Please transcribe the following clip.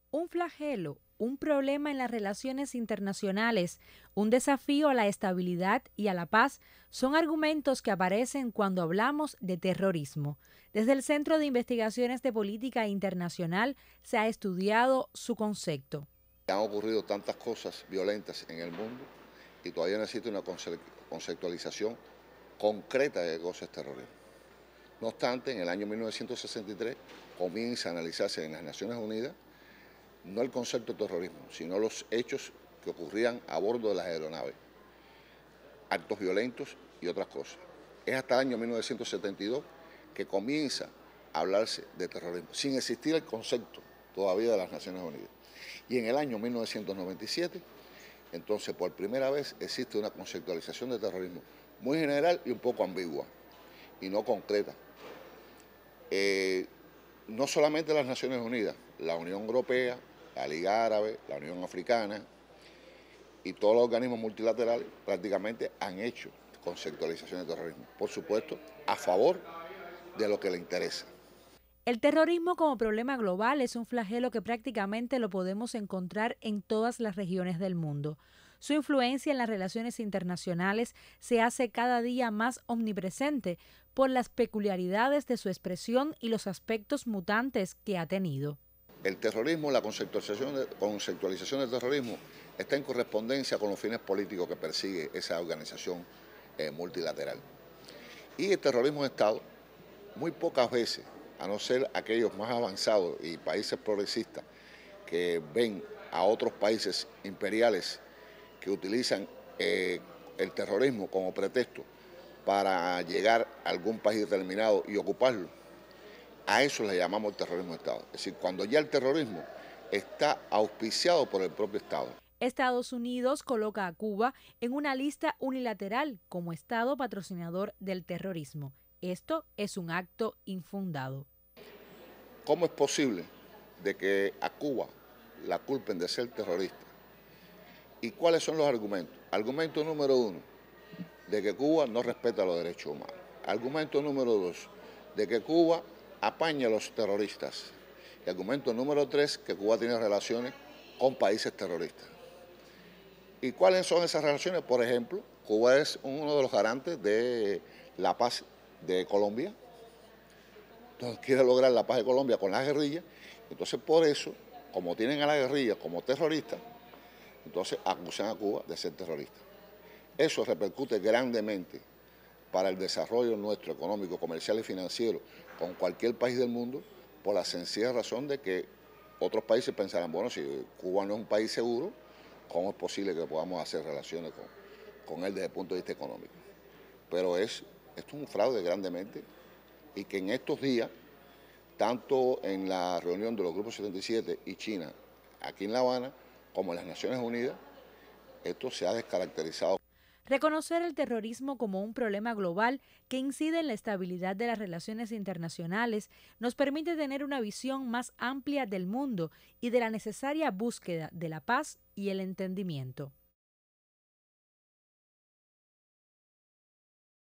Un flagelo, un problema en las relaciones internacionales, un desafío a la estabilidad y a la paz son argumentos que aparecen cuando hablamos de terrorismo. Desde el Centro de Investigaciones de Política Internacional se ha estudiado su concepto. Han ocurrido tantas cosas violentas en el mundo y todavía necesita una conceptualización concreta de qué cosa es terrorismo. No obstante, en el año 1963 comienza a analizarse en las Naciones Unidas no el concepto de terrorismo, sino los hechos que ocurrían a bordo de las aeronaves, actos violentos y otras cosas. Es hasta el año 1972 que comienza a hablarse de terrorismo, sin existir el concepto todavía de las Naciones Unidas. Y en el año 1997, entonces por primera vez existe una conceptualización de terrorismo muy general y un poco ambigua y no concreta. No solamente las Naciones Unidas, la Unión Europea, la Liga Árabe, la Unión Africana y todos los organismos multilaterales prácticamente han hecho conceptualización de terrorismo. Por supuesto, a favor de lo que le interesa. El terrorismo como problema global es un flagelo que prácticamente lo podemos encontrar en todas las regiones del mundo. Su influencia en las relaciones internacionales se hace cada día más omnipresente por las peculiaridades de su expresión y los aspectos mutantes que ha tenido. El terrorismo, la conceptualización del terrorismo está en correspondencia con los fines políticos que persigue esa organización multilateral. Y el terrorismo de Estado, muy pocas veces, a no ser aquellos más avanzados y países progresistas que ven a otros países imperiales que utilizan el terrorismo como pretexto para llegar a algún país determinado y ocuparlo, a eso le llamamos terrorismo de Estado. Es decir, cuando ya el terrorismo está auspiciado por el propio Estado. Estados Unidos coloca a Cuba en una lista unilateral como Estado patrocinador del terrorismo. Esto es un acto infundado. ¿Cómo es posible de que a Cuba la culpen de ser terrorista? ¿Y cuáles son los argumentos? Argumento número uno, de que Cuba no respeta los derechos humanos. Argumento número dos, de que Cuba apaña a los terroristas. Y argumento número tres, que Cuba tiene relaciones con países terroristas. ¿Y cuáles son esas relaciones? Por ejemplo, Cuba es uno de los garantes de la paz de Colombia. Entonces quiere lograr la paz de Colombia con las guerrillas. Entonces por eso, como tienen a la guerrilla como terroristas, entonces acusan a Cuba de ser terrorista. Eso repercute grandemente para el desarrollo nuestro económico, comercial y financiero con cualquier país del mundo, por la sencilla razón de que otros países pensarán, bueno, si Cuba no es un país seguro, ¿cómo es posible que podamos hacer relaciones con él desde el punto de vista económico? Pero esto es un fraude grandemente y que en estos días, tanto en la reunión de los grupos 77 y China, aquí en La Habana, como en las Naciones Unidas, esto se ha descaracterizado. Reconocer el terrorismo como un problema global que incide en la estabilidad de las relaciones internacionales nos permite tener una visión más amplia del mundo y de la necesaria búsqueda de la paz y el entendimiento.